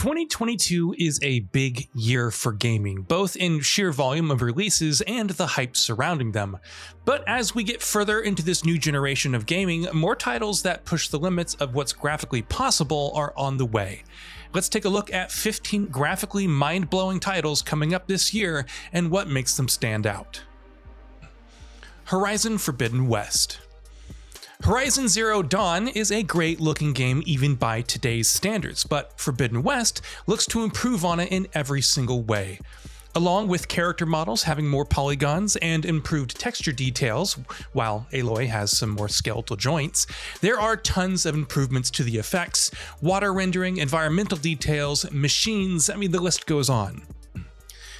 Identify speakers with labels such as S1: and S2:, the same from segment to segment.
S1: 2022 is a big year for gaming, both in sheer volume of releases and the hype surrounding them. But as we get further into this new generation of gaming, more titles that push the limits of what's graphically possible are on the way. Let's take a look at 15 graphically mind-blowing titles coming up this year and what makes them stand out. Horizon Forbidden West. Horizon Zero Dawn is a great looking game even by today's standards, but Forbidden West looks to improve on it in every single way. Along with character models having more polygons and improved texture details, while Aloy has some more skeletal joints, there are tons of improvements to the effects, water rendering, environmental details, machines, the list goes on.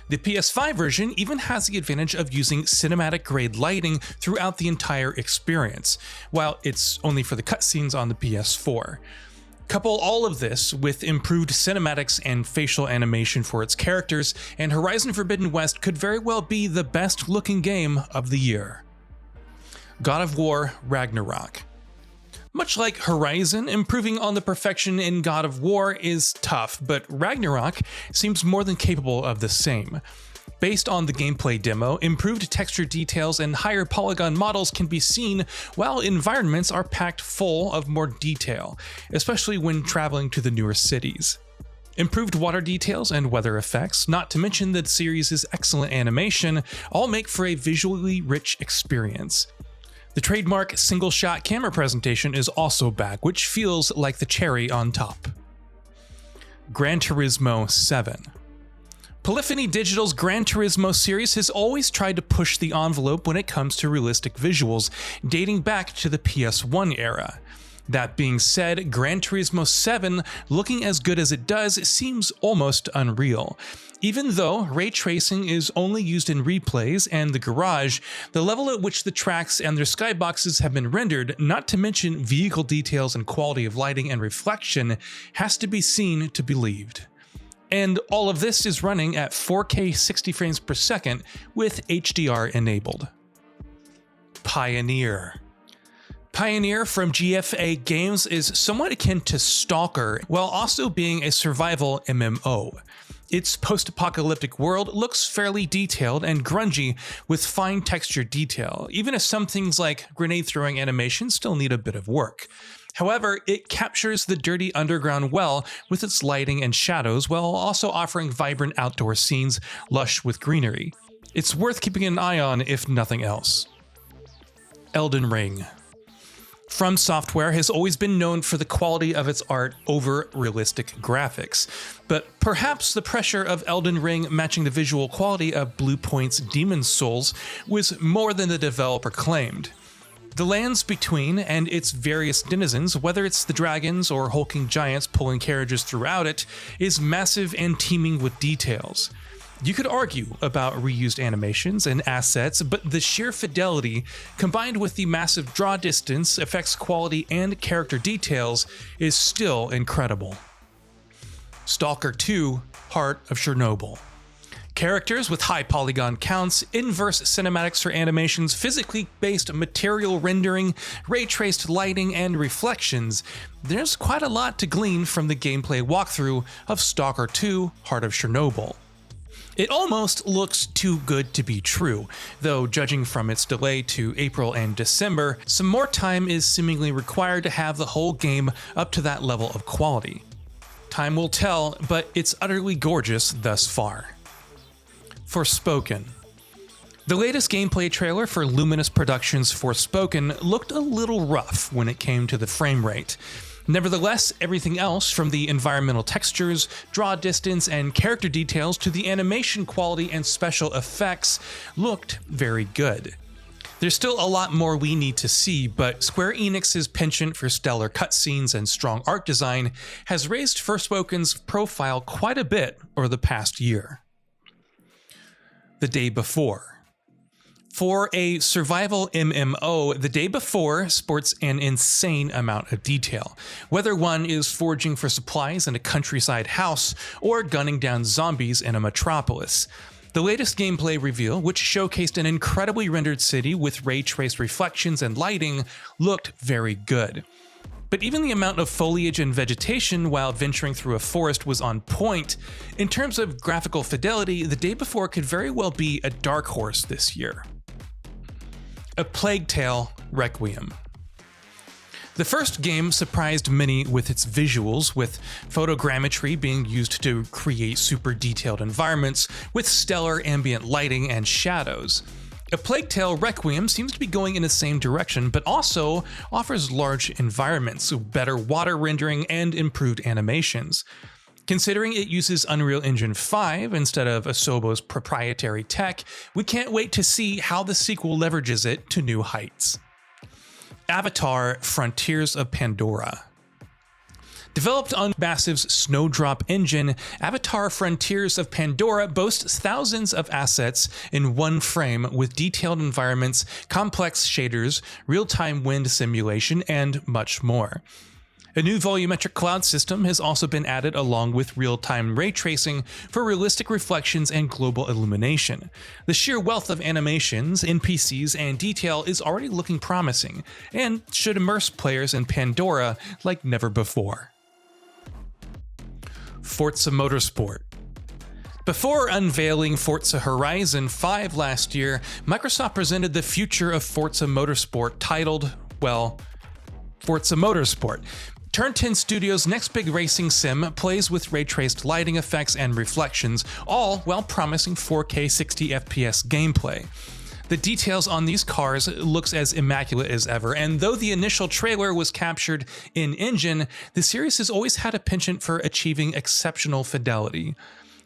S1: The PS5 version even has the advantage of using cinematic grade lighting throughout the entire experience, while it's only for the cutscenes on the PS4. Couple all of this with improved cinematics and facial animation for its characters, and Horizon Forbidden West could very well be the best looking game of the year. God of War Ragnarok. Much like Horizon, improving on the perfection in God of War is tough, but Ragnarok seems more than capable of the same. Based on the gameplay demo, improved texture details and higher polygon models can be seen, while environments are packed full of more detail, especially when traveling to the newer cities. Improved water details and weather effects, not to mention the series' excellent animation, all make for a visually rich experience. The trademark single-shot camera presentation is also back, which feels like the cherry on top. Gran Turismo 7. Polyphony Digital's Gran Turismo series has always tried to push the envelope when it comes to realistic visuals, dating back to the PS1 era. That being said, Gran Turismo 7, looking as good as it does, seems almost unreal. Even though ray tracing is only used in replays and the garage, the level at which the tracks and their skyboxes have been rendered, not to mention vehicle details and quality of lighting and reflection, has to be seen to be believed. And all of this is running at 4K 60 frames per second with HDR enabled. Pioneer. Pioneer from GFA Games is somewhat akin to Stalker, while also being a survival MMO. Its post-apocalyptic world looks fairly detailed and grungy with fine texture detail, even if some things like grenade-throwing animations still need a bit of work. However, it captures the dirty underground well with its lighting and shadows, while also offering vibrant outdoor scenes lush with greenery. It's worth keeping an eye on if nothing else. Elden Ring. From Software has always been known for the quality of its art over realistic graphics, but perhaps the pressure of Elden Ring matching the visual quality of Blue Point's Demon's Souls was more than the developer claimed. The lands between and its various denizens, whether it's the dragons or hulking giants pulling carriages throughout it, is massive and teeming with details. You could argue about reused animations and assets, but the sheer fidelity, combined with the massive draw distance, effects quality, and character details, is still incredible. Stalker 2: Heart of Chernobyl. Characters with high polygon counts, inverse cinematics for animations, physically based material rendering, ray-traced lighting, and reflections. There's quite a lot to glean from the gameplay walkthrough of Stalker 2: Heart of Chernobyl. It almost looks too good to be true, though judging from its delay to April and December, some more time is seemingly required to have the whole game up to that level of quality. Time will tell, but it's utterly gorgeous thus far. Forspoken. The latest gameplay trailer for Luminous Productions' Forspoken looked a little rough when it came to the frame rate. Nevertheless, everything else from the environmental textures, draw distance, and character details to the animation quality and special effects looked very good. There's still a lot more we need to see, but Square Enix's penchant for stellar cutscenes and strong art design has raised Forspoken's profile quite a bit over the past year. The Day Before. For a survival MMO, The Day Before sports an insane amount of detail, whether one is foraging for supplies in a countryside house or gunning down zombies in a metropolis. The latest gameplay reveal, which showcased an incredibly rendered city with ray-traced reflections and lighting, looked very good. But even the amount of foliage and vegetation while venturing through a forest was on point. In terms of graphical fidelity, the day before could very well be a dark horse this year. A Plague Tale: Requiem. The first game surprised many with its visuals, with photogrammetry being used to create super detailed environments with stellar ambient lighting and shadows. A Plague Tale: Requiem seems to be going in the same direction, but also offers large environments, better water rendering, and improved animations. Considering it uses Unreal Engine 5 instead of Asobo's proprietary tech, we can't wait to see how the sequel leverages it to new heights. Avatar: Frontiers of Pandora. Developed on Massive's Snowdrop engine, Avatar: Frontiers of Pandora boasts thousands of assets in one frame with detailed environments, complex shaders, real-time wind simulation, and much more. A new volumetric cloud system has also been added along with real-time ray tracing for realistic reflections and global illumination. The sheer wealth of animations, NPCs, and detail is already looking promising, and should immerse players in Pandora like never before. Forza Motorsport. Before unveiling Forza Horizon 5 last year, Microsoft presented the future of Forza Motorsport titled, well, Forza Motorsport. Turn 10 Studios' next big racing sim plays with ray-traced lighting effects and reflections, all while promising 4K 60 FPS gameplay. The details on these cars looks as immaculate as ever, and though the initial trailer was captured in-engine, the series has always had a penchant for achieving exceptional fidelity.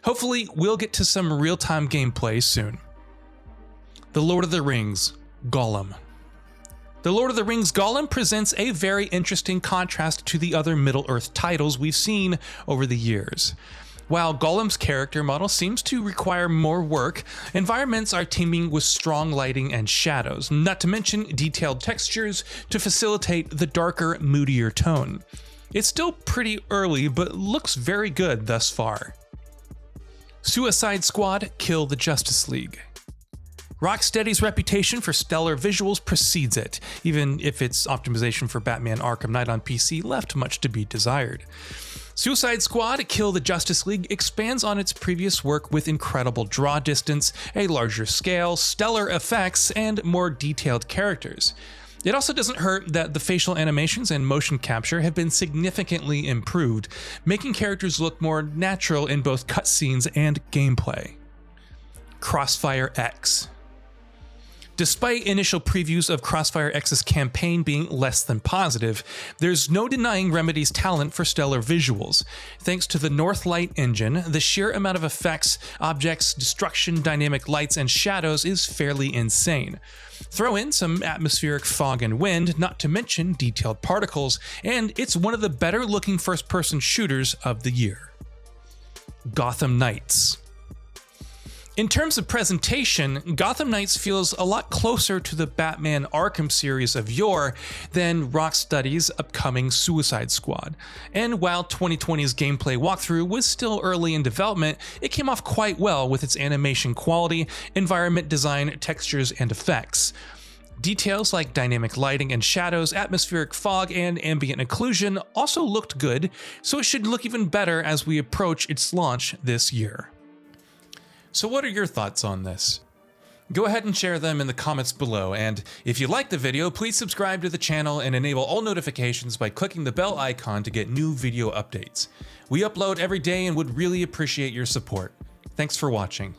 S1: Hopefully, we'll get to some real-time gameplay soon. The Lord of the Rings: Gollum. The Lord of the Rings Gollum presents a very interesting contrast to the other Middle-earth titles we've seen over the years. While Gollum's character model seems to require more work, environments are teeming with strong lighting and shadows, not to mention detailed textures to facilitate the darker, moodier tone. It's still pretty early, but looks very good thus far. Suicide Squad: Kill the Justice League. Rocksteady's reputation for stellar visuals precedes it, even if its optimization for Batman Arkham Knight on PC left much to be desired. Suicide Squad: Kill the Justice League expands on its previous work with incredible draw distance, a larger scale, stellar effects, and more detailed characters. It also doesn't hurt that the facial animations and motion capture have been significantly improved, making characters look more natural in both cutscenes and gameplay. Crossfire X. Despite initial previews of Crossfire X's campaign being less than positive, there's no denying Remedy's talent for stellar visuals. Thanks to the Northlight engine, the sheer amount of effects, objects, destruction, dynamic lights, and shadows is fairly insane. Throw in some atmospheric fog and wind, not to mention detailed particles, and it's one of the better looking first-person shooters of the year. Gotham Knights. In terms of presentation, Gotham Knights feels a lot closer to the Batman Arkham series of yore than Rocksteady's upcoming Suicide Squad. And while 2020's gameplay walkthrough was still early in development, it came off quite well with its animation quality, environment design, textures, and effects. Details like dynamic lighting and shadows, atmospheric fog, and ambient occlusion also looked good, so it should look even better as we approach its launch this year. So what are your thoughts on this? Go ahead and share them in the comments below, and if you liked the video, please subscribe to the channel and enable all notifications by clicking the bell icon to get new video updates. We upload every day and would really appreciate your support. Thanks for watching.